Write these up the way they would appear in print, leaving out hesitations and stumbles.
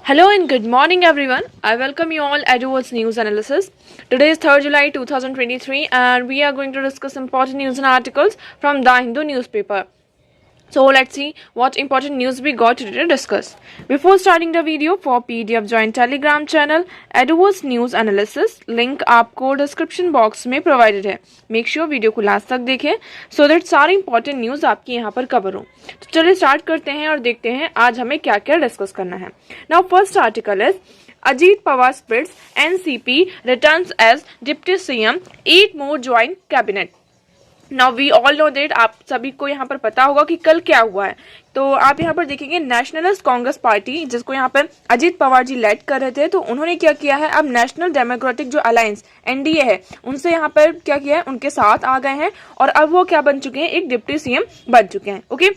Hello and good morning everyone. I welcome you all at Edwards News Analysis. Today is 3rd July 2023 and we are going to discuss important news and articles from the Hindu newspaper. So let's see what important news we got today to discuss. Before starting the video, for PDF join Telegram channel Edwards News Analysis. Link आपको description box में provided है. Make sure video को last तक देखें so that सारी important news आपकी यहाँ पर कवर हो. तो चलिए स्टार्ट करते हैं और देखते हैं आज हमें क्या क्या डिस्कस करना है. Now first article is Ajit Pawar splits NCP returns as Deputy CM. 8 more join cabinet. Now we all know that आप सभी को यहाँ पर पता होगा कि कल क्या हुआ है. तो आप यहाँ पर देखेंगे नेशनलिस्ट कांग्रेस पार्टी जिसको यहाँ पर अजीत पवार जी लीड कर रहे थे, तो उन्होंने क्या किया है, अब नेशनल डेमोक्रेटिक जो अलायंस एनडीए है उनसे यहाँ पर क्या किया है, उनके साथ आ गए हैं और अब वो क्या बन चुके हैं, एक डिप्टी सीएम बन चुके हैं. ओके,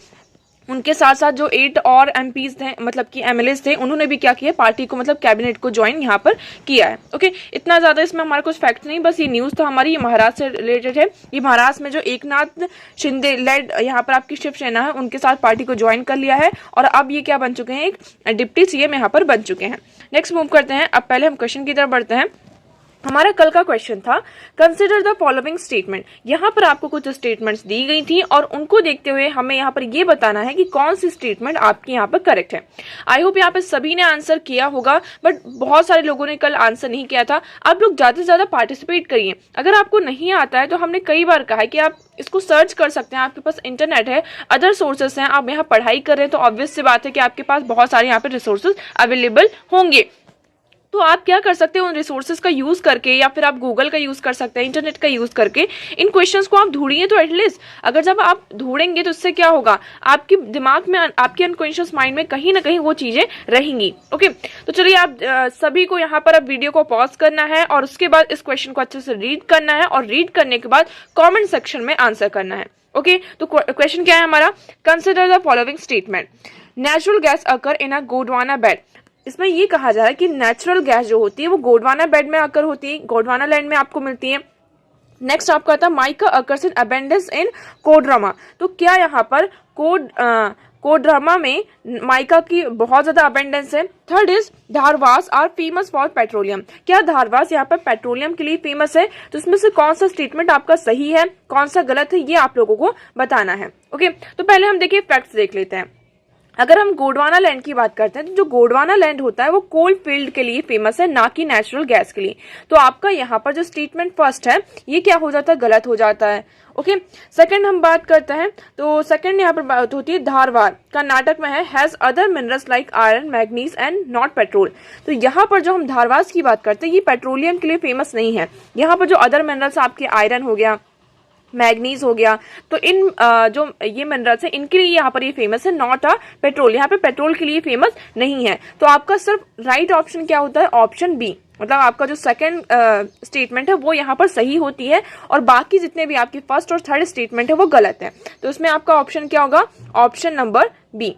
उनके साथ साथ जो 8 और एमपीज थे, मतलब कि एमएलएस थे, उन्होंने भी क्या किया, पार्टी को मतलब कैबिनेट को ज्वाइन यहाँ पर किया है. ओके, इतना ज्यादा इसमें हमारा कुछ फैक्ट नहीं, बस ये न्यूज तो हमारी ये महाराष्ट्र से रिलेटेड है. ये महाराष्ट्र में जो एकनाथ शिंदे लेड यहाँ पर आपकी शिवसेना है, उनके साथ पार्टी को ज्वाइन कर लिया है और अब ये क्या बन चुके हैं, एक डिप्टी सीएम यहाँ पर बन चुके हैं. नेक्स्ट मूव करते हैं. अब पहले हम क्वेश्चन की तरफ बढ़ते हैं. हमारा कल का क्वेश्चन था कंसिडर द फॉलोइंग स्टेटमेंट. यहाँ पर आपको कुछ स्टेटमेंट्स दी गई थी और उनको देखते हुए हमें यहाँ पर ये बताना है कि कौन सी स्टेटमेंट आपकी यहाँ पर करेक्ट है. आई होप यहाँ पे सभी ने आंसर किया होगा, बट बहुत सारे लोगों ने कल आंसर नहीं किया था. आप लोग ज्यादा से ज्यादा पार्टिसिपेट करिए. अगर आपको नहीं आता है तो हमने कई बार कहा है कि आप इसको सर्च कर सकते हैं, आपके पास इंटरनेट है, अदर सोर्सेस हैं, आप यहाँ पढ़ाई कर रहे हैं तो ऑब्वियस सी बात है कि आपके पास बहुत सारे यहाँ पे रिसोर्सेज अवेलेबल होंगे. तो आप क्या कर सकते हैं, उन रिसोर्सेज का यूज करके या फिर आप गूगल का यूज कर सकते हैं, इंटरनेट का यूज करके इन क्वेश्चंस को आप ढूंढिए. तो एटलीस्ट अगर जब आप ढूंढेंगे तो इससे क्या होगा, आपके दिमाग में, आपके अनकॉन्शियस माइंड में कहीं ना कहीं वो चीजें रहेंगी. ओके, तो चलिए आप सभी को यहाँ पर अब वीडियो को पॉज करना है और उसके बाद इस क्वेश्चन को अच्छे से रीड करना है और रीड करने के बाद कॉमेंट सेक्शन में आंसर करना है. ओके, तो क्वेश्चन क्या है हमारा, consider the following statement. Natural gas occur in a Gondwana bed. इसमें ये कहा जा रहा है कि नेचुरल गैस जो होती है वो गोंडवाना बेड में आकर होती है, गोंडवाना लैंड में आपको मिलती है. नेक्स्ट आपका आता है माइका अकर्स इन अबेंडेंस इन कोडरमा. तो क्या यहाँ पर कोडरमा में माइका की बहुत ज्यादा अबेंडेंस है. Third is Dharwars are famous for petroleum. क्या धारवास यहाँ पर पेट्रोलियम के लिए फेमस है. तो इसमें से कौन सा स्टेटमेंट आपका सही है, कौन सा गलत है, ये आप लोगों को बताना है. ओके, तो पहले हम देखिए फैक्ट्स देख लेते हैं. अगर हम गोंडवाना लैंड की बात करते हैं तो जो गोंडवाना लैंड होता है वो कोल फील्ड के लिए फेमस है, ना कि नेचुरल गैस के लिए. तो आपका यहाँ पर जो स्टेटमेंट फर्स्ट है ये क्या हो जाता है, गलत हो जाता है. ओके, सेकंड हम बात करते हैं तो सेकंड यहाँ पर बात होती है धारवाड़, कर्नाटक में है, has other minerals like iron, manganese and not petrol. तो यहाँ पर जो हम धारवाड़ की बात करते हैं ये पेट्रोलियम के लिए फेमस नहीं है. यहाँ पर जो अदर मिनरल्स आपके आयरन हो गया, मैग्नीज हो गया, तो इन जो ये मिनरल्स है इनके लिए यहाँ पर ये फेमस है, नॉट अ पेट्रोल. यहाँ पे पेट्रोल के लिए फेमस नहीं है. तो आपका सिर्फ राइट ऑप्शन क्या होता है, ऑप्शन बी. मतलब आपका जो सेकंड स्टेटमेंट है वो यहाँ पर सही होती है और बाकी जितने भी आपकी फर्स्ट और थर्ड स्टेटमेंट है वो गलत है. तो इसमें आपका ऑप्शन क्या होगा, ऑप्शन नंबर बी.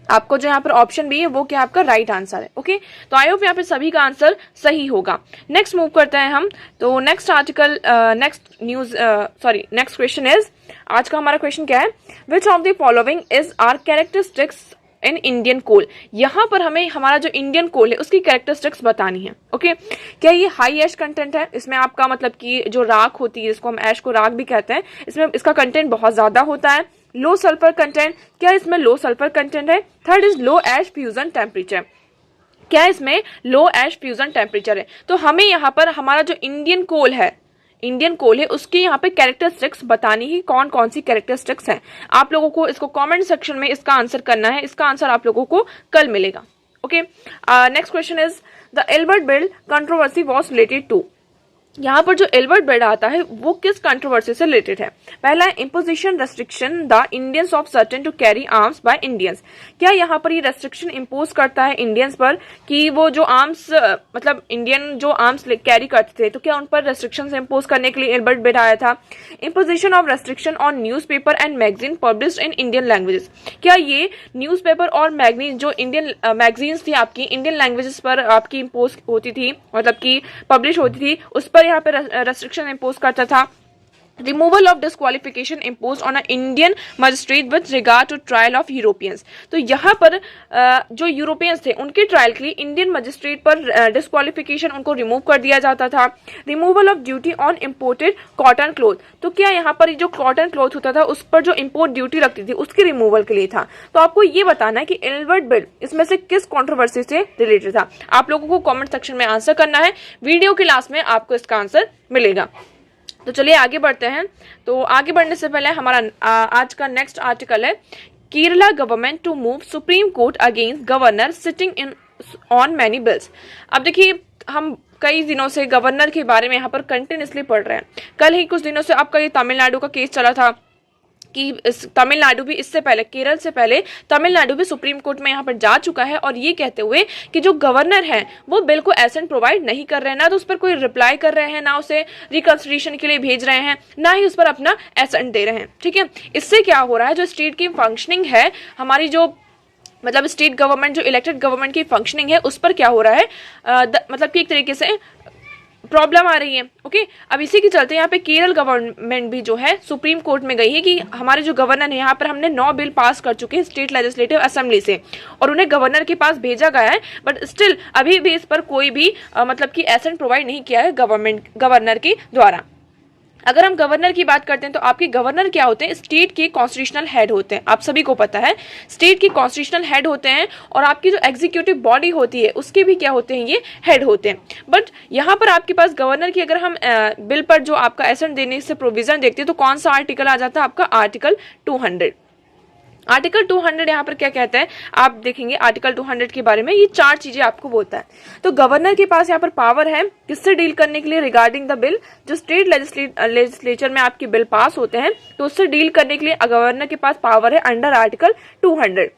आपको जो यहाँ पर ऑप्शन बी है वो क्या आपका राइट आंसर है. ओके, तो आई होप यहाँ पे सभी का आंसर सही होगा. नेक्स्ट मूव करते हैं हम. तो next article, next question is, आज का हमारा क्वेश्चन क्या है, which of the following is are characteristics in Indian coal. यहाँ पर हमें हमारा जो इंडियन कोल है उसकी कैरेक्टरिस्टिक्स बतानी है. ओके, क्या ये हाई ऐश कंटेंट है, इसमें आपका मतलब कि जो राख होती है, इसको हम ऐश को राख भी कहते हैं, इसमें इसका कंटेंट बहुत ज्यादा होता है. लो सल्फर कंटेंट, क्या इसमें लो सल्फर कंटेंट है. Third is low ash fusion temperature, क्या इसमें लो ऐश फ्यूजन टेम्परेचर है. तो हमें यहाँ पर हमारा जो इंडियन कोल है उसकी यहाँ पे कैरेक्टरिस्टिक्स बतानी ही, कौन कौन सी कैरेक्टरिस्टिक्स हैं. आप लोगों को इसको कमेंट सेक्शन में इसका आंसर करना है. इसका आंसर आप लोगों को कल मिलेगा. Okay, next question is the Ilbert Bill controversy was related to. यहाँ पर जो एल्बर्ट बिल आता है वो किस कंट्रोवर्सी से रिलेटेड है. पहला है imposition restriction the Indians of certain to carry arms by Indians. क्या यहाँ पर ये रेस्ट्रिक्शन इम्पोज करता है इंडियंस पर कि वो जो आर्म्स, मतलब इंडियन जो आर्म्स कैरी करते थे, तो क्या उन पर रेस्ट्रिक्शन इम्पोज करने के लिए एल्बर्ट बिल आया था. Imposition of restriction on news paper and magazine published in Indian languages. क्या ये न्यूज पेपर और मैगजीन जो इंडियन मैगजीन्स थी आपकी इंडियन लैंग्वेजेस पर आपकी इम्पोज होती थी, मतलब की पब्लिश होती थी, उस पर यहाँ पे रेस्ट्रिक्शन इम्पोज करता था. Removal of disqualification impose on a Indian magistrate with regard to trial of Europeans. तो यहाँ पर जो यूरोपियंस थे उनके ट्रायल के लिए इंडियन मजिस्ट्रेट पर डिस्क्वालिफिकेशन उनको रिमूव कर दिया जाता था। Removal of duty on imported cotton cloth, तो क्या यहाँ पर जो कॉटन क्लोथ होता था उस पर जो इम्पोर्ट ड्यूटी लगती थी उसकी रिमूवल के लिए था। तो आपको ये बताना है कि एल्बर्ट बिल इसमें से किस कॉन्ट्रोवर्सी से रिलेटेड था। आप लोगों को कॉमेंट सेक्शन में आंसर करना है, वीडियो के लास्ट में आपको इसका आंसर मिलेगा। तो चलिए आगे बढ़ते हैं। तो आगे बढ़ने से पहले हमारा आज का नेक्स्ट आर्टिकल है Kerala government to move Supreme Court against governor sitting in on many bills. अब देखिए हम कई दिनों से गवर्नर के बारे में यहाँ पर कंटिन्यूसली पढ़ रहे हैं। कल ही कुछ दिनों से आपका ये तमिलनाडु का केस चला था कि तमिलनाडु भी इससे पहले, केरल से पहले तमिलनाडु भी सुप्रीम कोर्ट में यहाँ पर जा चुका है और ये कहते हुए कि जो गवर्नर है वो बिल को एसेंट प्रोवाइड नहीं कर रहे हैं, ना तो उस पर कोई रिप्लाई कर रहे हैं, ना उसे रिकंसिडरेशन के लिए भेज रहे हैं, ना ही उस पर अपना एसेंट दे रहे हैं। ठीक है, इससे क्या हो रहा है, जो स्टेट की फंक्शनिंग है, हमारी जो मतलब स्टेट गवर्नमेंट, जो इलेक्टेड गवर्नमेंट की फंक्शनिंग है उस पर क्या हो रहा है, मतलब कि एक तरीके से प्रॉब्लम आ रही है। ओके, अब इसी के चलते यहाँ पे केरल गवर्नमेंट भी जो है सुप्रीम कोर्ट में गई है कि हमारे जो गवर्नर है, यहाँ पर हमने 9 बिल पास कर चुके हैं स्टेट लेजिस्लेटिव असेंबली से और उन्हें गवर्नर के पास भेजा गया है, बट स्टिल अभी भी इस पर कोई भी मतलब कि एसेंट प्रोवाइड नहीं किया है गवर्नर के द्वारा। अगर हम गवर्नर की बात करते हैं तो आपके गवर्नर क्या होते हैं, स्टेट के कॉन्स्टिट्यूशनल हेड होते हैं। आप सभी को पता है स्टेट के कॉन्स्टिट्यूशनल हेड होते हैं और आपकी जो एग्जीक्यूटिव बॉडी होती है उसके भी क्या होते हैं, ये हेड होते हैं। बट यहाँ पर आपके पास गवर्नर की अगर हम बिल पर जो आपका एसेंट देने से प्रोविजन देखते हैं तो कौन सा आर्टिकल आ जाता है, आपका आर्टिकल 200। आर्टिकल 200 यहाँ पर क्या कहता है, आप देखेंगे आर्टिकल 200 के बारे में, ये 4 चीजें आपको बोलता है। तो गवर्नर के पास यहाँ पर पावर है किससे डील करने के लिए, रिगार्डिंग द बिल, जो स्टेट लेजिस्लेचर में आपके बिल पास होते हैं तो उससे डील करने के लिए गवर्नर के पास पावर है अंडर आर्टिकल 200।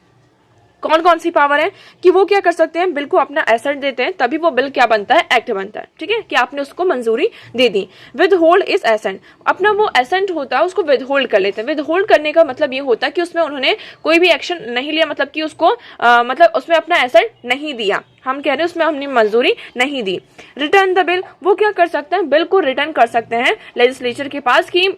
कौन कौन सी पावर है कि वो क्या कर सकते हैं, बिल को अपना एसेंट देते हैं तभी वो बिल क्या बनता है, एक्ट बनता है। ठीक है, कि आपने उसको मंजूरी दे दी। विद होल्ड इज एसेंट, अपना वो एसेंट होता है उसको विद होल्ड कर लेते हैं। विद होल्ड करने का मतलब ये होता है कि उसमें उन्होंने कोई भी एक्शन नहीं लिया, मतलब कि उसको मतलब उसमें अपना एसेंट नहीं दिया, हम कह रहे हैं उसमें हमने मंजूरी नहीं दी। रिटर्न द बिल, वो क्या कर सकते हैं, बिल को रिटर्न कर सकते हैं लेजिस्लेचर के पास कि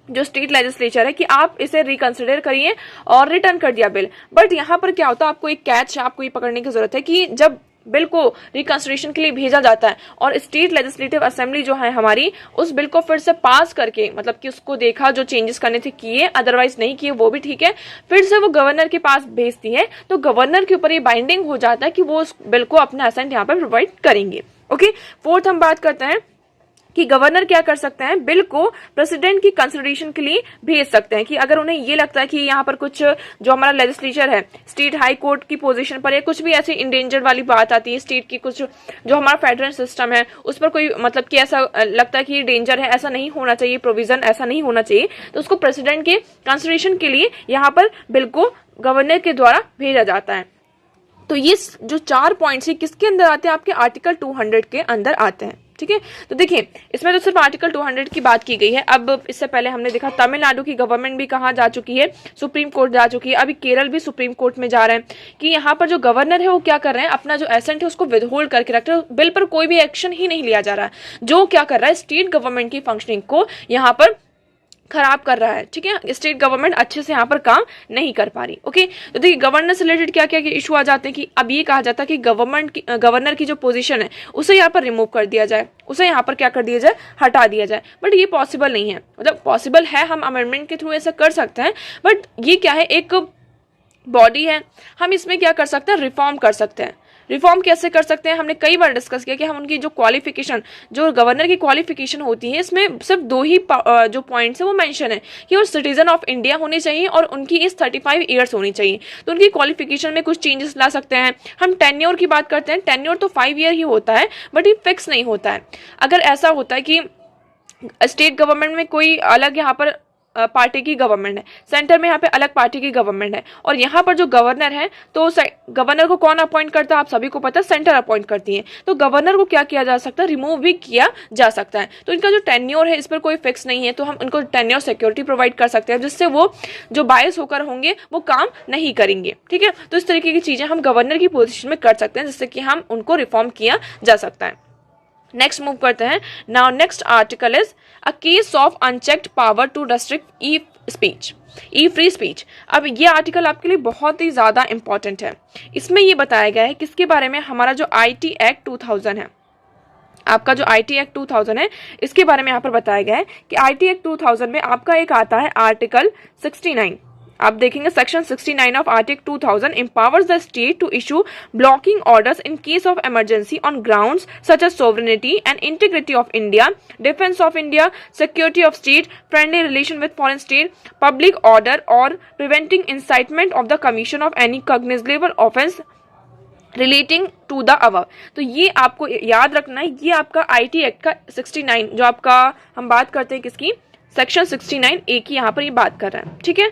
जो स्टेट लेजिस्लेचर है कि आप इसे रिकंसिडर करिए और रिटर्न कर दिया बिल। बट यहाँ पर क्या होता है, आपको एक कैच आपको ये पकड़ने की जरूरत है कि जब बिल को रिकंसिडरेशन के लिए भेजा जाता है और स्टेट लेजिस्लेटिव असेंबली जो है हमारी उस बिल को फिर से पास करके, मतलब कि उसको देखा, जो चेंजेस करने थे किए, अदरवाइज नहीं किए वो भी ठीक है, फिर से वो गवर्नर के पास भेजती है तो गवर्नर के ऊपर ये बाइंडिंग हो जाता है कि वो उस बिल को अपना एसेंट यहाँ पर प्रोवाइड करेंगे। ओके, फोर्थ हम बात करते हैं कि गवर्नर क्या कर सकते हैं, बिल को प्रेसिडेंट की कंसिडरेशन के लिए भेज सकते हैं कि अगर उन्हें ये लगता है कि यहाँ पर कुछ जो हमारा लेजिस्लेचर है स्टेट हाई कोर्ट की पोजीशन पर है, कुछ भी ऐसी इंडेंजर्ड वाली बात आती है, स्टेट की कुछ जो हमारा फेडरल सिस्टम है उस पर कोई मतलब कि ऐसा लगता है कि ये डेंजर है, ऐसा नहीं होना चाहिए, प्रोविजन ऐसा नहीं होना चाहिए, तो उसको प्रेसिडेंट के कंसिडरेशन के लिए यहाँ पर बिल को गवर्नर के द्वारा भेजा जाता है। तो ये जो 4 पॉइंट्स है किसके अंदर आते हैं, आपके आर्टिकल 200 के अंदर आते हैं। ठीक है, तो देखिए इसमें तो सिर्फ आर्टिकल 200 की बात की गई है। अब इससे पहले हमने देखा तमिलनाडु की गवर्नमेंट भी कहाँ जा चुकी है, सुप्रीम कोर्ट जा चुकी है। अभी केरल भी सुप्रीम कोर्ट में जा रहे हैं कि यहाँ पर जो गवर्नर है वो क्या कर रहे हैं, अपना जो एसेंट है उसको विदहोल्ड करके रख रहे हैं, बिल पर कोई भी एक्शन ही नहीं लिया जा रहा है, जो क्या कर रहा है, स्टेट गवर्नमेंट की फंक्शनिंग को यहाँ पर खराब कर रहा है। ठीक है, स्टेट गवर्नमेंट अच्छे से यहाँ पर काम नहीं कर पा रही। ओके, तो देखिए गवर्नर से रिलेटेड क्या क्या इशू आ जाते हैं कि अब ये कहा जाता है कि गवर्नर की जो पोजीशन है उसे यहाँ पर रिमूव कर दिया जाए, उसे यहाँ पर क्या कर दिया जाए, हटा दिया जाए। बट ये पॉसिबल नहीं है, मतलब पॉसिबल है, हम अमेंडमेंट के थ्रू ऐसा कर सकते हैं, बट ये क्या है, एक बॉडी है, हम इसमें क्या कर सकते हैं, रिफॉर्म कर सकते हैं। रिफॉर्म कैसे कर सकते हैं, हमने कई बार डिस्कस किया कि हम उनकी जो क्वालिफिकेशन, जो गवर्नर की क्वालिफिकेशन होती है, इसमें सिर्फ 2 ही जो पॉइंट्स है वो मेंशन है कि वो सिटीजन ऑफ इंडिया होनी चाहिए और उनकी एज 35 ईयर्स होनी चाहिए। तो उनकी क्वालिफिकेशन में कुछ चेंजेस ला सकते हैं। हम टेन्योर की बात करते हैं, टेन्योर तो 5 ईयर ही होता है, बट ये फिक्स नहीं होता है। अगर ऐसा होता है कि स्टेट गवर्नमेंट में कोई अलग यहाँ पर पार्टी की गवर्नमेंट है, सेंटर में यहाँ पे अलग पार्टी की गवर्नमेंट है, और यहाँ पर जो गवर्नर है तो गवर्नर को कौन अपॉइंट करता है, आप सभी को पता है, सेंटर अपॉइंट करती है। तो गवर्नर को क्या किया जा सकता है, रिमूव भी किया जा सकता है। तो इनका जो टेन्योर है इस पर कोई फिक्स नहीं है, तो हम उनको टेन्योर सिक्योरिटी प्रोवाइड कर सकते हैं जिससे वो जो बायस होकर होंगे वो काम नहीं करेंगे। ठीक है, तो इस तरीके की चीजें हम गवर्नर की पोजिशन में कर सकते हैं जिससे कि हम उनको रिफॉर्म किया जा सकता है। नेक्स्ट मूव करते हैं। Now next article is a case of unchecked power to restrict e free speech. अब ये आर्टिकल आपके लिए बहुत ही ज़्यादा इंपॉर्टेंट है। इसमें ये बताया गया है किसके बारे में, हमारा जो IT एक्ट 2000 है, आपका जो IT एक्ट 2000 है इसके बारे में यहाँ पर बताया गया है कि IT एक्ट 2000 में आपका एक आता है आर्टिकल 69। आप देखेंगे section 69 of article 2000 empowers the state to issue blocking orders in case of emergency on grounds such as sovereignty and integrity of India, defense of India, security of state, friendly relation with foreign state, public order, or preventing incitement of the commission of any cognizable offense relating to the above. तो ये आपको याद रखना है, ये आपका IT act का 69 जो आपका हम बात करते हैं किसकी, सेक्शन 69A की यहाँ पर ये बात कर रहे हैं। ठीक है,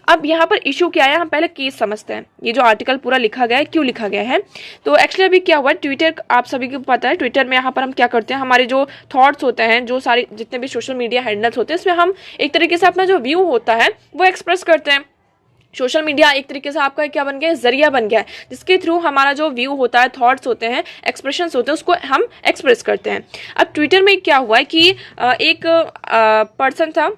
अब यहाँ पर इशू क्या है, हम पहले केस समझते हैं। ये जो आर्टिकल पूरा लिखा गया है क्यों लिखा गया है, तो एक्चुअली अभी क्या हुआ है, ट्विटर आप सभी को पता है, ट्विटर में यहाँ पर हम क्या करते हैं, हमारे जो थॉट्स होते हैं, जो सारे जितने भी सोशल मीडिया हैंडल्स होते हैं, इसमें हम एक तरीके से अपना जो व्यू होता है वो एक्सप्रेस करते हैं। सोशल मीडिया एक तरीके से आपका क्या बन गया है, जरिया बन गया है, जिसके थ्रू हमारा जो व्यू होता है, थॉट्स होते हैं, एक्सप्रेशंस होते हैं, उसको हम एक्सप्रेस करते हैं। अब ट्विटर में क्या हुआ है कि एक पर्सन था,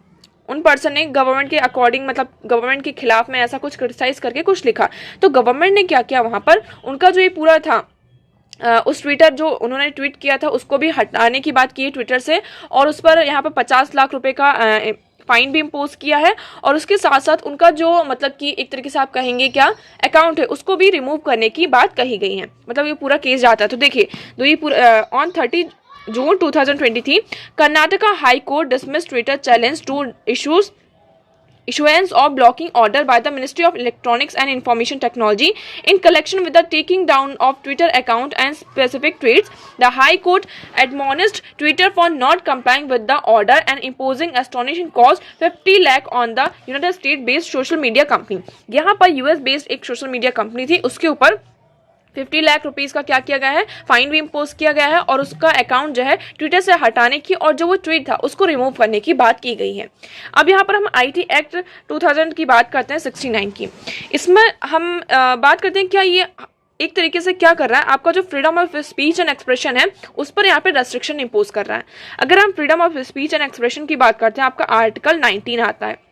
उन पर्सन ने गवर्नमेंट के अकॉर्डिंग, मतलब गवर्नमेंट के खिलाफ में ऐसा कुछ क्रिटिसाइज करके कुछ लिखा। तो गवर्नमेंट ने क्या किया, वहाँ पर उनका जो ये पूरा था उस ट्विटर जो उन्होंने ट्वीट किया था उसको भी हटाने की बात की है ट्विटर से, और उस पर यहाँ पर 50 लाख रुपए का फाइन भी इम्पोज किया है, और उसके साथ साथ उनका जो मतलब कि एक तरीके से आप कहेंगे क्या अकाउंट है उसको भी रिमूव करने की बात कही गई है। मतलब ये पूरा केस जाता है। तो देखिए, तो ये on 30 June 2023 Karnataka High Court dismiss Twitter challenge to issuance of blocking order by the Ministry of Electronics and Information Technology in connection with the taking down of Twitter account and specific tweets. The High Court admonished Twitter for not complying with the order and imposing astonishing cost 50 lakh on the United States based social media company. यहाँ पर US based एक social media company थी, उसके ऊपर 50 lakh rupees का क्या किया गया है, फाइन भी इम्पोज किया गया है, और उसका अकाउंट जो है ट्विटर से हटाने की और जो वो ट्वीट था उसको रिमूव करने की बात की गई है। अब यहाँ पर हम IT एक्ट 2000 की बात करते हैं, 69 की। इसमें हम बात करते हैं क्या ये एक तरीके से क्या कर रहा है, आपका जो freedom of speech and expression है उस पर यहाँ पे रेस्ट्रिक्शन इम्पोज कर रहा है। अगर हम freedom of speech and expression की बात करते हैं, आपका आर्टिकल 19 आता है।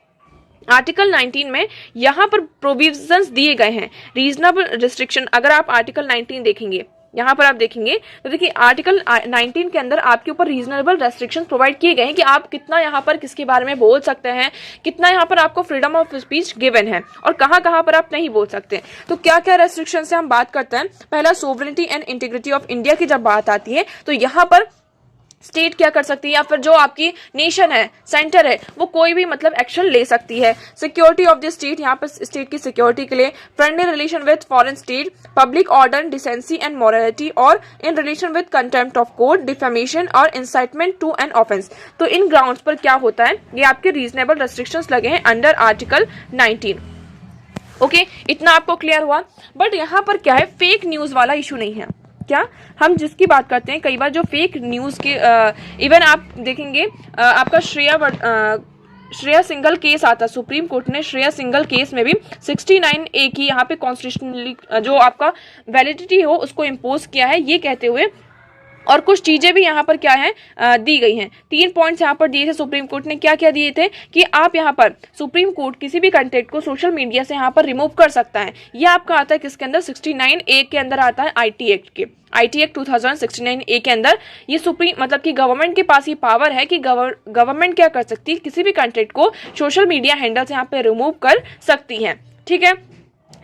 आर्टिकल 19 में यहाँ पर प्रोविजंस दिए गए हैं, रीजनेबल रिस्ट्रिक्शन। अगर आप आर्टिकल 19 देखेंगे, यहाँ पर आप देखेंगे तो देखिए आर्टिकल 19 के अंदर आपके ऊपर रीजनेबल रेस्ट्रिक्शन प्रोवाइड किए गए हैं कि आप कितना यहाँ पर किसके बारे में बोल सकते हैं, कितना यहाँ पर आपको फ्रीडम ऑफ स्पीच गिवन है और कहाँ पर आप नहीं बोल सकते। तो क्या क्या रेस्ट्रिक्शन से हम बात करते हैं, पहला sovereignty and integrity of India की जब बात आती है तो यहाँ पर स्टेट क्या कर सकती है, या फिर जो आपकी नेशन है, सेंटर है, वो कोई भी मतलब एक्शन ले सकती है। सिक्योरिटी ऑफ द स्टेट, यहाँ पर स्टेट की सिक्योरिटी के लिए, friendly relation with foreign state, public order, decency and morality, और in relation with contempt of court, defamation और इंसाइटमेंट टू एन ऑफेंस। तो इन ग्राउंड्स पर क्या होता है, ये आपके रीजनेबल रेस्ट्रिक्शंस लगे हैं अंडर आर्टिकल 19। ओके, इतना आपको क्लियर हुआ। बट यहाँ पर क्या है, फेक न्यूज वाला इशू नहीं है। क्या हम जिसकी बात करते हैं, कई बार जो फेक न्यूज़ के इवन आप देखेंगे आपका श्रेया सिंगल केस आता, सुप्रीम कोर्ट ने श्रेया सिंगल केस में भी 69A की यहाँ पे कॉन्स्टिट्यूशनली जो आपका वैलिडिटी हो उसको इम्पोज किया है, ये कहते हुए, और कुछ चीजें भी यहाँ पर क्या है दी गई हैं। 3 पॉइंट्स यहाँ पर दिए थे सुप्रीम कोर्ट ने। क्या क्या दिए थे कि आप यहाँ पर सुप्रीम कोर्ट किसी भी कंटेंट को सोशल मीडिया से यहाँ पर रिमूव कर सकता है। ये आपका आता है किसके अंदर, 69A के अंदर आता है, IT एक्ट के, IT एक्ट 2069A के अंदर। ये सुप्रीम मतलब कि गवर्नमेंट के पास ये पावर है कि गवर्नमेंट क्या कर सकती है, किसी भी कंटेंट को सोशल मीडिया हैंडल से यहाँ पे रिमूव कर सकती है। ठीक है,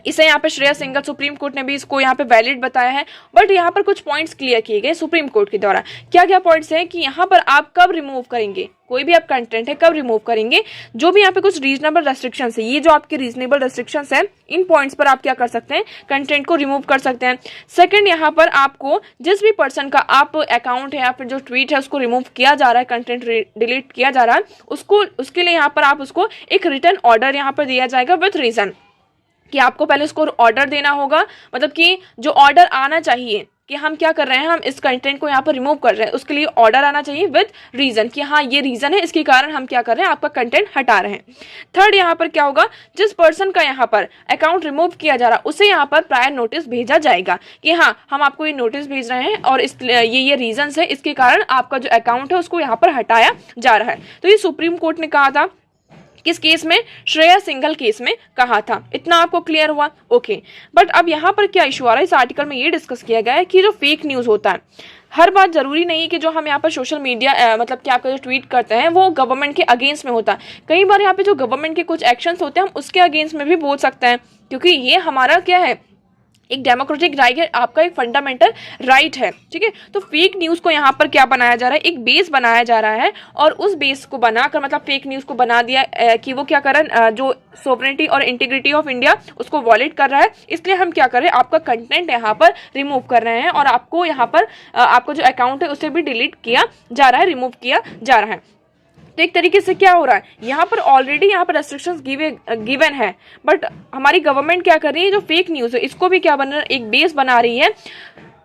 इसे यहाँ पे श्रेया सिंगल सुप्रीम कोर्ट ने भी इसको यहाँ पे वैलिड बताया है। बट यहाँ पर कुछ पॉइंट्स क्लियर किए गए सुप्रीम कोर्ट के द्वारा। क्या क्या पॉइंट्स हैं कि यहाँ पर आप कब रिमूव करेंगे, कोई भी आप कंटेंट है कब रिमूव करेंगे, जो भी यहाँ पे कुछ रीजनेबल रेस्ट्रिक्शंस है, ये जो आपके रीजनेबल रेस्ट्रिक्शंस है, इन पॉइंट्स पर आप क्या कर सकते हैं, कंटेंट को रिमूव कर सकते हैं। सेकंड, यहाँ पर आपको जिस भी पर्सन का आप अकाउंट है या फिर जो ट्वीट है उसको रिमूव किया जा रहा है, कंटेंट डिलीट किया जा रहा है, उसको उसके लिए यहाँ पर आप उसको एक रिटर्न ऑर्डर यहाँ पर दिया जाएगा विथ रीजन, कि आपको पहले उसको ऑर्डर देना होगा, मतलब कि जो ऑर्डर आना चाहिए कि हम क्या कर रहे हैं, हम इस कंटेंट को यहाँ पर रिमूव कर रहे हैं, उसके लिए ऑर्डर आना चाहिए विद रीजन कि हाँ ये रीजन है, इसके कारण हम क्या कर रहे हैं, आपका कंटेंट हटा रहे हैं। थर्ड यहाँ पर क्या होगा, जिस पर्सन का यहाँ पर अकाउंट रिमूव किया जा रहा है उसे यहाँ पर प्रायर नोटिस भेजा जाएगा कि हाँ हम आपको ये नोटिस भेज रहे हैं और ये रीजन है, इसके कारण आपका जो अकाउंट है उसको यहाँ पर हटाया जा रहा है। तो ये सुप्रीम कोर्ट ने कहा था, किस केस में, श्रेया सिंघल केस में कहा था। इतना आपको क्लियर हुआ? ओके। बट अब यहाँ पर क्या इशू आ रहा है, इस आर्टिकल में ये डिस्कस किया गया है कि जो फेक न्यूज होता है, हर बात जरूरी नहीं है कि जो हम यहाँ पर सोशल मीडिया मतलब कि आपका जो ट्वीट करते हैं वो गवर्नमेंट के अगेंस्ट में होता है। कई बार यहाँ पे जो गवर्नमेंट के कुछ एक्शंस होते हैं हम उसके अगेंस्ट में भी बोल सकते हैं, क्योंकि ये हमारा क्या है, एक डेमोक्रेटिक राइट है, आपका एक फंडामेंटल राइट है। ठीक है, तो फेक न्यूज को यहाँ पर क्या बनाया जा रहा है, एक बेस बनाया जा रहा है और उस बेस को बनाकर मतलब फेक न्यूज को बना दिया कि वो क्या कर रहा है, जो सोवरेनिटी और इंटीग्रिटी ऑफ इंडिया उसको वॉलेट कर रहा है। इसलिए हम क्या कर रहे हैं, आपका कंटेंट यहाँ पर रिमूव कर रहे हैं और आपको यहाँ पर आपका जो अकाउंट है उसे भी डिलीट किया जा रहा है, रिमूव किया जा रहा है। तो एक तरीके से क्या हो रहा है, यहाँ पर ऑलरेडी यहाँ पर रेस्ट्रिक्शंस गिवन है, बट हमारी गवर्नमेंट क्या कर रही है, जो फेक न्यूज है इसको भी क्या बना, एक बेस बना रही है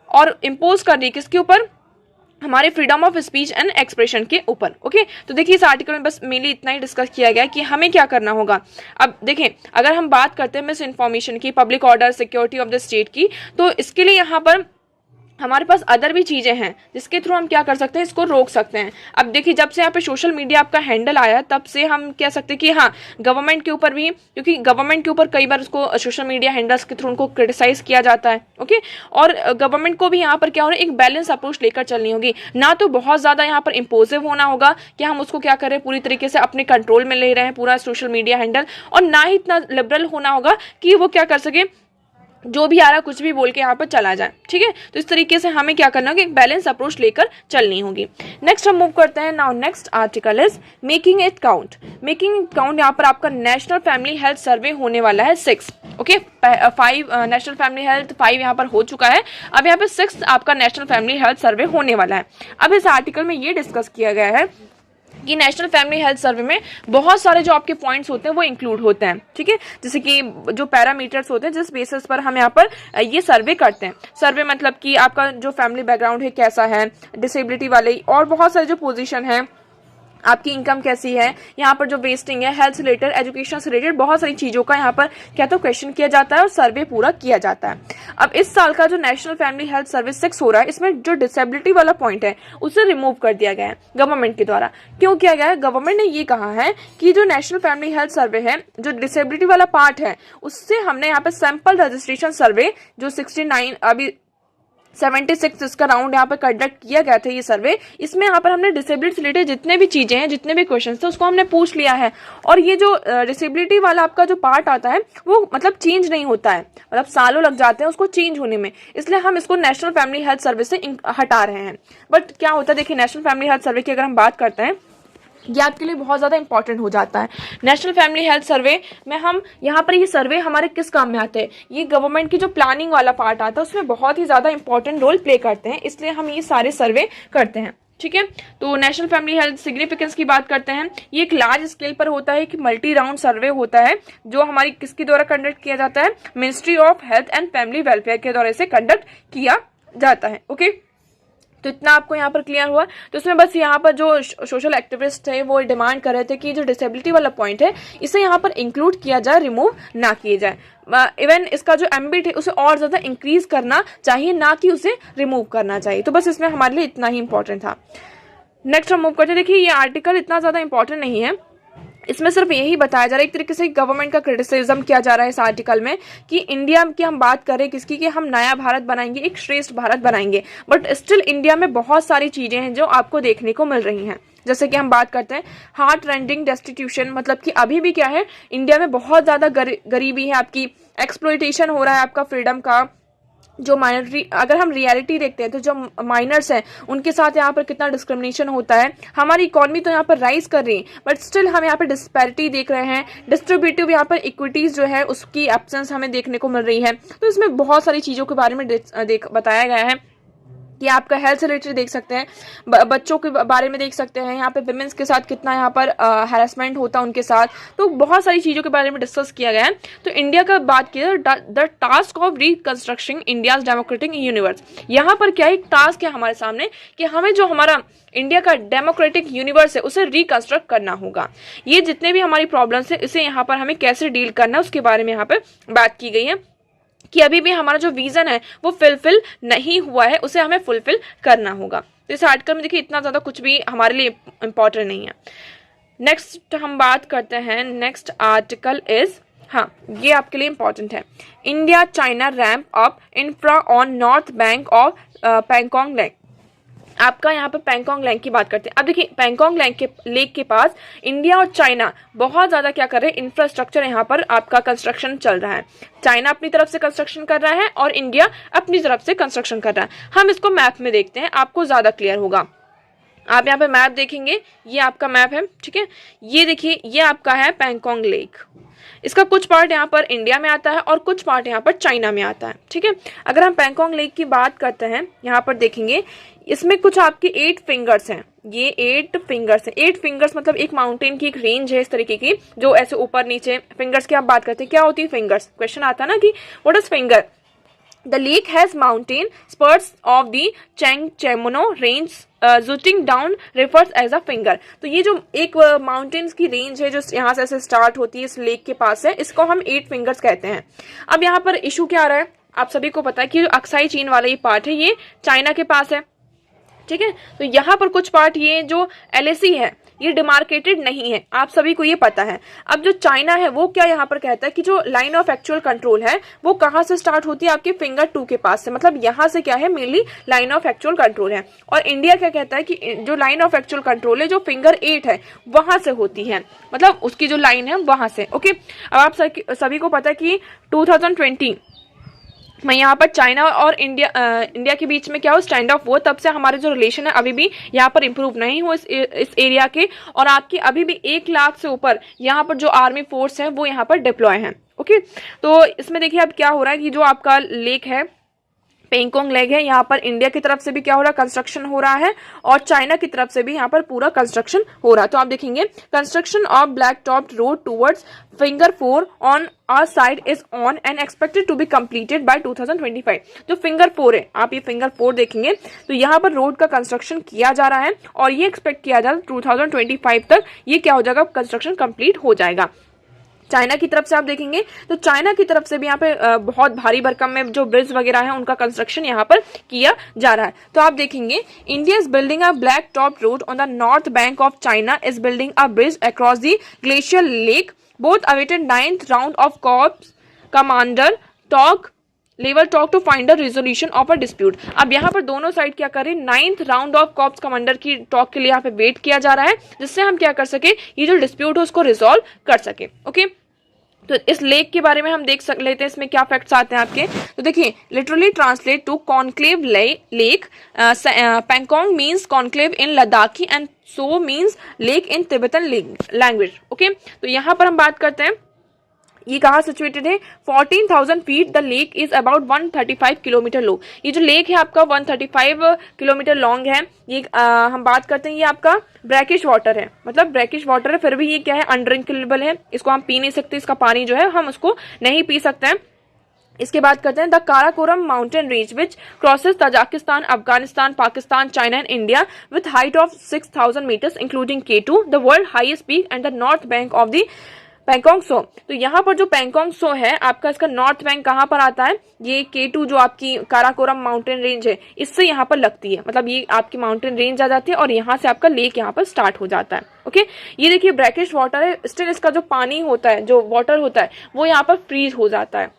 और इम्पोज कर रही है किसके ऊपर, हमारे freedom of speech and expression के ऊपर। ओके, तो देखिए इस आर्टिकल में बस मेनली इतना ही डिस्कस किया गया कि हमें क्या करना होगा। अब देखें, अगर हम बात करते हैं मिस इन्फॉर्मेशन की, public order, security of the state की, तो इसके लिए यहाँ पर हमारे पास अदर भी चीजें हैं जिसके थ्रू हम क्या कर सकते हैं, इसको रोक सकते हैं। अब देखिए, जब से यहाँ पे सोशल मीडिया आपका हैंडल आया तब से हम कह सकते हैं कि हाँ गवर्नमेंट के ऊपर भी, क्योंकि गवर्नमेंट के ऊपर कई बार उसको सोशल मीडिया हैंडल्स के थ्रू उनको क्रिटिसाइज किया जाता है। ओके, और गवर्नमेंट को भी यहाँ पर क्या हो रहा है, एक बैलेंस अप्रोच लेकर चलनी होगी, ना तो बहुत ज्यादा यहाँ पर इम्पोजिव होना होगा कि हम उसको क्या करें, पूरी तरीके से अपने कंट्रोल में ले रहे हैं पूरा सोशल मीडिया हैंडल, और ना ही इतना लिबरल होना होगा कि वो क्या कर सके, जो भी आ रहा कुछ भी बोल के यहाँ पर चला जाए। ठीक है, तो इस तरीके से हमें क्या करना होगा, एक बैलेंस अप्रोच लेकर चलनी होगी। नेक्स्ट हम मूव करते हैं। Now next article is making it count. Making it count, यहाँ पर आपका नेशनल फैमिली हेल्थ सर्वे होने वाला है 6। ओके, 5 नेशनल फैमिली हेल्थ 5 यहाँ पर हो चुका है, अब यहाँ पे 6 आपका नेशनल फैमिली हेल्थ सर्वे होने वाला है। अब इस आर्टिकल में ये डिस्कस किया गया है कि नेशनल फैमिली हेल्थ सर्वे में बहुत सारे जो आपके पॉइंट्स होते हैं वो इंक्लूड होते हैं। ठीक है, जैसे कि जो पैरामीटर्स होते हैं जिस बेसिस पर हम यहाँ पर ये सर्वे करते हैं। सर्वे मतलब कि आपका जो फैमिली बैकग्राउंड है कैसा है, डिसेबिलिटी वाले, और बहुत सारे जो पोजीशन है, आपकी इनकम कैसी है, यहाँ पर जो वेस्टिंग है, हेल्थ रिलेटेड, एजुकेशन से रिलेटेड बहुत सारी चीजों का यहाँ पर क्या तो क्वेश्चन किया जाता है और सर्वे पूरा किया जाता है। अब इस साल का जो नेशनल फैमिली हेल्थ सर्वे 6 हो रहा है, इसमें जो डिसेबिलिटी वाला पॉइंट है उसे रिमूव कर दिया गया है गवर्नमेंट के द्वारा। क्यों किया गया है, गवर्नमेंट ने ये कहा है कि जो नेशनल फैमिली हेल्थ सर्वे है, जो डिसेबिलिटी वाला पार्ट है, उससे हमने यहाँ पे सैंपल रजिस्ट्रेशन सर्वे जो 69 अभी 76 इसका राउंड यहाँ पर कंडक्ट किया गया था ये सर्वे, इसमें यहाँ पर हमने डिसेबिलिटी से रिलेटेड जितने भी चीजें हैं, जितने भी क्वेश्चन थे उसको हमने पूछ लिया है। और ये जो डिसेबिलिटी वाला आपका जो पार्ट आता है वो मतलब चेंज नहीं होता है, मतलब सालों लग जाते हैं उसको चेंज होने में, इसलिए हम इसको नेशनल फैमिली हेल्थ सर्वे से हटा रहे हैं। बट क्या होता है, देखिए नेशनल फैमिली हेल्थ सर्वे की अगर हम बात करते हैं, ये आपके लिए बहुत ज़्यादा इंपॉर्टेंट हो जाता है। नेशनल फैमिली हेल्थ सर्वे में हम यहाँ पर ये सर्वे हमारे किस काम में आते हैं, ये गवर्नमेंट की जो प्लानिंग वाला पार्ट आता है उसमें बहुत ही ज़्यादा इंपॉर्टेंट रोल प्ले करते हैं, इसलिए हम ये सारे सर्वे करते हैं। ठीक है, तो नेशनल फैमिली हेल्थ सिग्निफिकेंस की बात करते हैं, ये एक लार्ज स्केल पर होता है कि मल्टी राउंड सर्वे होता है जो हमारी किसके द्वारा कंडक्ट किया जाता है, ministry of health and family welfare के द्वारा इसे कंडक्ट किया जाता है। ओके, तो इतना आपको यहाँ पर क्लियर हुआ। तो इसमें बस यहाँ पर जो सोशल एक्टिविस्ट थे वो डिमांड कर रहे थे कि जो डिसेबिलिटी वाला पॉइंट है इसे यहाँ पर इंक्लूड किया जाए, रिमूव ना किए जाए। इवन इसका जो एम्बिट है उसे और ज्यादा इंक्रीज करना चाहिए, ना कि उसे रिमूव करना चाहिए। तो बस इसमें हमारे लिए इतना ही इंपॉर्टेंट था। नेक्स्ट हम मूव करते हैं। देखिए ये आर्टिकल इतना ज्यादा इंपॉर्टेंट नहीं है, इसमें सिर्फ यही बताया जा रहा है, एक तरीके से गवर्नमेंट का क्रिटिसिज्म किया जा रहा है इस आर्टिकल में कि इंडिया की हम बात करें किसकी, कि हम नया भारत बनाएंगे, एक श्रेष्ठ भारत बनाएंगे, बट स्टिल इंडिया में बहुत सारी चीजें हैं जो आपको देखने को मिल रही हैं। जैसे कि हम बात करते हैं हार्ट रेंडिंग डेस्टिट्यूशन, मतलब कि अभी भी क्या है, इंडिया में बहुत ज्यादा गरीबी है, आपकी एक्सप्लॉयटेशन हो रहा है आपका फ्रीडम का। जो माइनॉरिटी, अगर हम रियलिटी देखते हैं तो जो माइनर्स हैं उनके साथ यहाँ पर कितना डिस्क्रिमिनेशन होता है। हमारी इकोनॉमी तो यहाँ पर राइज कर रही है, बट स्टिल हम यहाँ पर डिस्पैरिटी देख रहे हैं, डिस्ट्रीब्यूटिव यहाँ पर इक्विटीज जो है उसकी एब्सेंस हमें देखने को मिल रही है। तो इसमें बहुत सारी चीजों के बारे में बताया गया है कि आपका हेल्थ से रिलेटेड देख सकते हैं, बच्चों के बारे में देख सकते हैं, यहाँ पे विमेंस के साथ कितना यहाँ पर हैरेसमेंट होता है उनके साथ, तो बहुत सारी चीज़ों के बारे में डिस्कस किया गया है। तो इंडिया का बात किया the task of reconstructing India's democratic universe, यहाँ पर क्या एक टास्क है हमारे सामने कि हमें जो हमारा इंडिया का डेमोक्रेटिक यूनिवर्स है उसे रिकंस्ट्रक्ट करना होगा। ये जितने भी हमारी प्रॉब्लम्स है इसे यहाँ पर हमें कैसे डील करना है उसके बारे में यहाँ पर बात की गई है कि अभी भी हमारा जो विजन है वो फुलफिल नहीं हुआ है, उसे हमें फुलफिल करना होगा। तो इस आर्टिकल में देखिए इतना ज़्यादा कुछ भी हमारे लिए इम्पोर्टेंट नहीं है। नेक्स्ट हम बात करते हैं, नेक्स्ट आर्टिकल इज, हाँ ये आपके लिए इम्पोर्टेंट है, India China ramp up infra on north bank of Pangong lake. आपका यहाँ पे पैंगोंग लेक की बात करते हैं। अब देखिए पैंगोंग लेक के पास इंडिया और चाइना बहुत ज़्यादा क्या कर रहे हैं, इंफ्रास्ट्रक्चर यहाँ पर आपका कंस्ट्रक्शन चल रहा है। चाइना अपनी तरफ से कंस्ट्रक्शन कर रहा है और इंडिया अपनी तरफ से कंस्ट्रक्शन कर रहा है। हम इसको मैप में देखते हैं, आपको ज़्यादा क्लियर होगा। आप यहाँ पे मैप देखेंगे, ये आपका मैप है, ठीक है। ये देखिए ये आपका है पैंगोंग लेक, इसका कुछ पार्ट यहाँ पर इंडिया में आता है और कुछ पार्ट यहाँ पर चाइना में आता है, ठीक है। अगर हम पैंगोंग लेक की बात करते हैं, यहाँ पर देखेंगे इसमें कुछ आपके 8 फिंगर्स हैं, ये 8 फिंगर्स हैं। 8 फिंगर्स मतलब एक माउंटेन की एक रेंज है इस तरीके की, जो ऐसे ऊपर नीचे फिंगर्स की आप बात करते हैं, क्या होती है फिंगर्स, क्वेश्चन आता है ना कि what is finger. The lake has mountain spurts of the Changchenmo range jutting down refers as a finger. तो ये जो एक माउंटेन्स की रेंज है जो यहाँ से ऐसे स्टार्ट होती है इस लेक के पास है, इसको हम 8 फिंगर्स कहते हैं। अब यहाँ पर इशू क्या आ रहा है, आप सभी को पता है कि जो अक्साई चीन वाला ये पार्ट है ये चाइना के पास है, ठीक है। तो यहाँ पर कुछ पार्ट ये जो LAC है ये डिमार्केटेड नहीं है, आप सभी को ये पता है। अब जो चाइना है वो क्या यहाँ पर कहता है कि जो लाइन ऑफ एक्चुअल कंट्रोल है वो कहाँ से स्टार्ट होती है, आपके फिंगर 2 के पास से, मतलब यहाँ से क्या है mainly line of actual control है। और इंडिया क्या कहता है कि जो लाइन ऑफ एक्चुअल कंट्रोल है जो फिंगर 8 है वहां से होती है, मतलब उसकी जो लाइन है वहां से, ओके। अब आप सभी को पता है कि 2020 मैं यहाँ पर चाइना और इंडिया के बीच में क्या हो स्टैंड ऑफ वो, तब से हमारे जो रिलेशन है अभी भी यहाँ पर इम्प्रूव नहीं हो इस एरिया के, और आपकी अभी भी 1 लाख से ऊपर यहाँ पर जो आर्मी फोर्स है वो यहाँ पर डिप्लॉय है, ओके। तो इसमें देखिए अब क्या हो रहा है कि जो आपका लेक है पैंगोंग लेक है, यहाँ पर इंडिया की तरफ से भी क्या हो रहा है, कंस्ट्रक्शन हो रहा है, और चाइना की तरफ से भी यहाँ पर पूरा कंस्ट्रक्शन हो रहा है। तो आप देखेंगे construction of black top road towards finger 4 on our side is on and expected to be completed by 2025। जो फिंगर 4 है, आप ये फिंगर 4 देखेंगे तो यहाँ पर रोड का कंस्ट्रक्शन किया जा रहा है और ये एक्सपेक्ट किया जा रहा है 2025 तक ये क्या हो जाएगा, कंस्ट्रक्शन कंप्लीट हो जाएगा। चाइना की तरफ से आप देखेंगे तो चाइना की तरफ से भी यहाँ पे बहुत भारी भरकम में जो ब्रिज वगैरह है उनका कंस्ट्रक्शन यहाँ पर किया जा रहा है। तो आप देखेंगे India is building a black top road on the north bank of China is building a bridge across the glacier lake, both awaited 9th round of corps commander talk level talk to find a resolution of a dispute. अब यहाँ पर दोनों side क्या करें, 9th round of corps commander की talk के लिए यहाँ पे वेट किया जा रहा है, जिससे हम क्या कर सके, ये जो डिस्प्यूट हो उसको रिजॉल्व कर सके, ओके। तो इस लेक के बारे में हम देख लेते हैं इसमें क्या फैक्ट्स आते हैं आपके। तो देखिए literally translate to conclave lake, Pangong means conclave in Ladakhi and so means lake in Tibetan language, okay. तो यहाँ पर हम बात करते हैं ये कहाँ सिचुएटेड है, 14,000 feet. The lake is about 135 kilometre लो। ये जो लेक है आपका 135 किलोमीटर लॉन्ग है। ये हम बात करते हैं ये आपका ब्रैकिश वाटर है, मतलब ब्रैकिश वाटर है, फिर भी ये क्या है, अनड्रिंकेबल है, इसको हम पी नहीं सकते, इसका पानी जो है हम उसको नहीं पी सकते हैं। इसके बाद करते हैं the Karakoram mountain range which crosses Tajikistan, Afghanistan, Pakistan, China and India with height of 6,000 metres including K2, the world highest peak and the north bank of the Pangong Tso. तो यहाँ पर जो पैंगोंग सो है आपका, इसका नॉर्थ बैंक कहाँ पर आता है, ये K2 जो आपकी काराकोरम माउंटेन रेंज है इससे यहाँ पर लगती है, मतलब ये आपकी माउंटेन रेंज आ जाती है और यहाँ से आपका लेक यहाँ पर स्टार्ट हो जाता है, ओके। ये देखिए ब्रैकिश वाटर है, स्टिल इसका जो पानी होता है, जो वाटर होता है वो यहाँ पर फ्रीज हो जाता है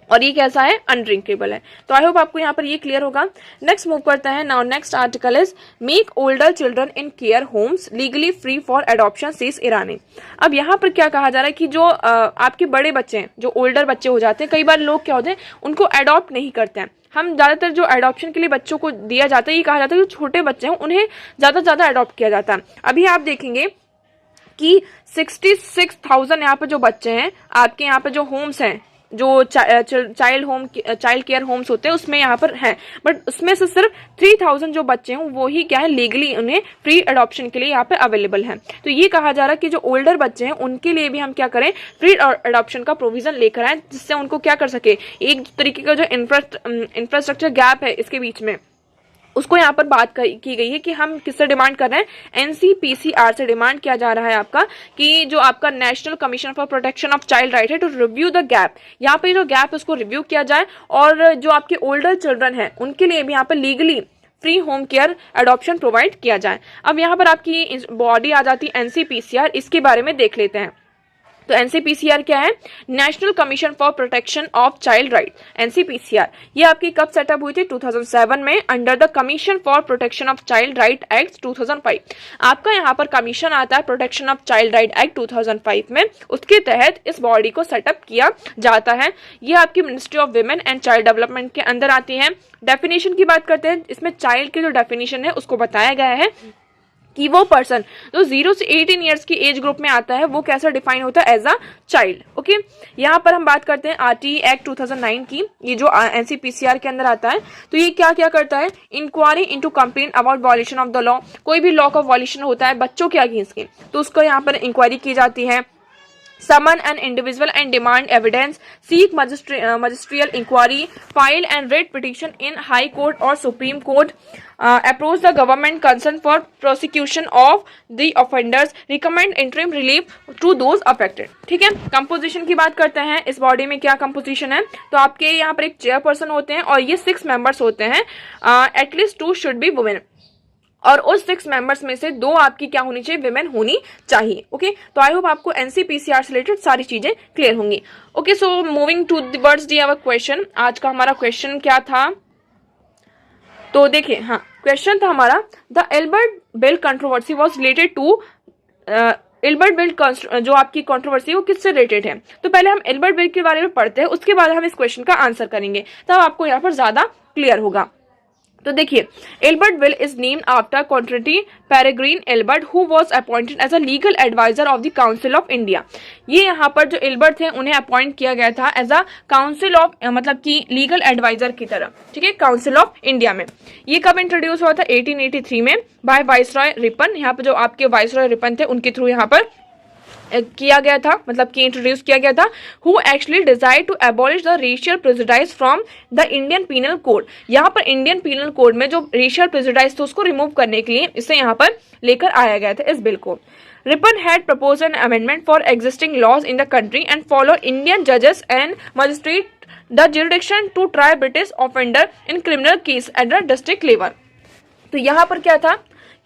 और ये कैसा है, अनड्रिंकेबल है। तो आई होप आपको यहाँ पर ये क्लियर होगा। नेक्स्ट मूव करते हैं। Now next article is make older children in care homes legally free for adoption says Irani. अब यहाँ पर क्या कहा जा रहा है कि जो आपके बड़े बच्चे हैं, जो ओल्डर बच्चे हो जाते हैं, कई बार लोग क्या होते हैं उनको एडॉप्ट नहीं करते हैं। हम ज्यादातर जो एडॉप्शन के लिए बच्चों को दिया जाता है, ये कहा जाता है जो छोटे बच्चे हैं उन्हें ज्यादा से ज्यादा एडॉप्ट किया जाता है। अभी आप देखेंगे कि 66,000 यहाँ पे जो बच्चे हैं आपके यहाँ पे जो होम्स हैं जो चाइल्ड केयर होम्स होते हैं उसमें यहाँ पर हैं, बट उसमें से सिर्फ 3000 जो बच्चे हैं वो ही क्या है लीगली उन्हें फ्री अडॉप्शन के लिए यहाँ पे अवेलेबल है। तो ये कहा जा रहा है कि जो ओल्डर बच्चे हैं उनके लिए भी हम क्या करें, फ्री अडॉप्शन का प्रोविजन लेकर आए, जिससे उनको क्या कर सके, एक तरीके का जो इंफ्रास्ट्रक्चर गैप है इसके बीच में, उसको यहाँ पर बात की गई है कि हम किससे डिमांड कर रहे हैं, एनसीपीसीआर से डिमांड किया जा रहा है आपका कि जो आपका national commission for protection of child right है टू रिव्यू द गैप, यहाँ पे जो गैप है उसको रिव्यू किया जाए और जो आपके ओल्डर चिल्ड्रन है उनके लिए भी यहाँ पर legally free home care adoption provide किया जाए। अब यहाँ पर आपकी बॉडी आ जाती है एनसीपीसीआर, इसके बारे में देख लेते हैं। तो एनसीपीसीआर क्या है, national commission for protection of child right. NCPCR ये आपकी कब सेटअप हुई थी, 2007 में, under the commission for protection of child right act 2005। आपका यहाँ पर कमीशन आता है protection of child right act 2005 में, उसके तहत इस बॉडी को सेटअप किया जाता है। ये आपकी ministry of women and child development के अंदर आती है। डेफिनेशन की बात करते हैं, इसमें चाइल्ड की जो डेफिनेशन है उसको बताया गया है कि वो पर्सन जो 0 से 18 ईयर्स की एज ग्रुप में आता है वो कैसा डिफाइन होता है, एज अ चाइल्ड। ओके, यहाँ पर हम बात करते हैं आरटीई एक्ट 2009 की, ये जो एनसीपीसीआर के अंदर आता है। तो ये क्या क्या करता है, inquiry into complaint about violation of the law, कोई भी लॉ का वायलेशन होता है बच्चों के अगेंस्ट के, तो उसको यहाँ पर इंक्वायरी की जाती है। summon an individual and demand evidence, seek magisterial inquiry, file and writ petition in high court or supreme court, approach the government concerned for prosecution of the offenders, recommend interim relief to those affected। ठीक है, composition की बात करते हैं, इस body में क्या composition है, तो आपके यहाँ पर एक चेयरपर्सन होते हैं और ये 6 मेंबर्स होते हैं, एटलीस्ट 2 शुड बी वुमेन, और उस 6 मेंबर्स में से 2 आपकी क्या होनी चाहिए, विमेन होनी चाहिए। ओके, तो आई होप आपको एनसीपीसीआर से रिलेटेड सारी चीजें क्लियर होंगी। Okay, so moving towards the our question. आज का हमारा क्वेश्चन क्या था, तो देखिए, हाँ, क्वेश्चन था हमारा, the Ilbert Bill controversy was related to, Ilbert Bill जो आपकी कंट्रोवर्सी है वो किससे रिलेटेड है। तो पहले हम एल्बर्ट बिल के बारे में पढ़ते हैं, उसके बाद हम इस क्वेश्चन का आंसर करेंगे, तब आपको यहाँ पर ज्यादा क्लियर होगा। तो देखिए, Ilbert Bill is named after quantity Peregrine Ilbert who was appointed as a legal adviser of the Council of India. ये यहाँ पर जो एल्बर्ट थे उन्हें अपॉइंट किया गया था एज अ काउंसिल ऑफ, मतलब कि लीगल एडवाइजर की तरह, ठीक है, काउंसिल ऑफ इंडिया में। ये कब इंट्रोड्यूस हुआ था, 1883 में, बाय वाइसरॉय रिपन। यहाँ पर जो आपके वाइसरॉय रिपन थे उनके थ्रू यहाँ पर किया गया था, मतलब कि इंट्रोड्यूस किया गया था। Who actually desire to abolish the racial prejudice from the Indian Penal Code. यहाँ पर इंडियन पीनल कोड में जो रेशियल प्रेजुडाइज था उसको रिमूव करने के लिए इसे यहाँ पर लेकर आया गया था, इस बिल को। Ripon had proposed an amendment for existing laws in the country and follow Indian judges and magistrate the jurisdiction to try British offender in criminal case at the district level। तो यहाँ पर क्या था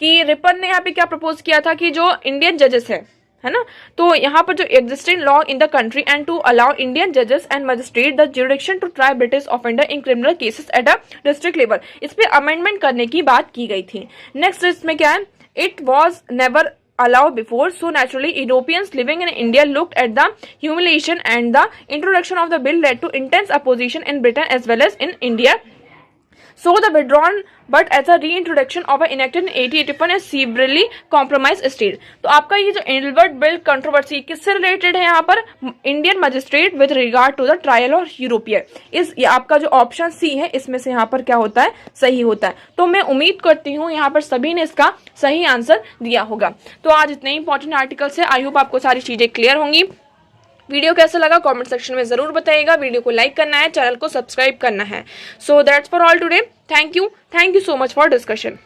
कि Ripon ने यहाँ पे क्या प्रपोज किया था कि जो इंडियन जजेस है ना, तो यहाँ पर जो existing law in the country and to allow Indian जजेस and magistrate the jurisdiction to try British offender in criminal cases at a district level, इस पे अमेंडमेंट करने की बात की गई थी। नेक्स्ट इसमें क्या है, it was never allowed before, so naturally Europeans living in India looked at the humiliation, and the introduction of the bill led to intense opposition in Britain as well as in India. So the withdrawn but as a reintroduction of a enacted in 1881 is severely compromised state। तो आपका ये जो Ilbert Bill controversy किससे related है, यहाँ पर Indian magistrate with regard to the trial और European, इस ये आपका जो ऑप्शन सी है इसमें से यहाँ पर क्या होता है, सही होता है। तो मैं उम्मीद करती हूँ यहाँ पर सभी ने इसका सही आंसर दिया होगा। तो आज इतने इंपॉर्टेंट आर्टिकल्स है, आई होप आपको सारी चीजें क्लियर होंगी। वीडियो कैसा लगा कमेंट सेक्शन में जरूर बताइएगा, वीडियो को लाइक करना है, चैनल को सब्सक्राइब करना है। So that's for all today, thank you so much for discussion.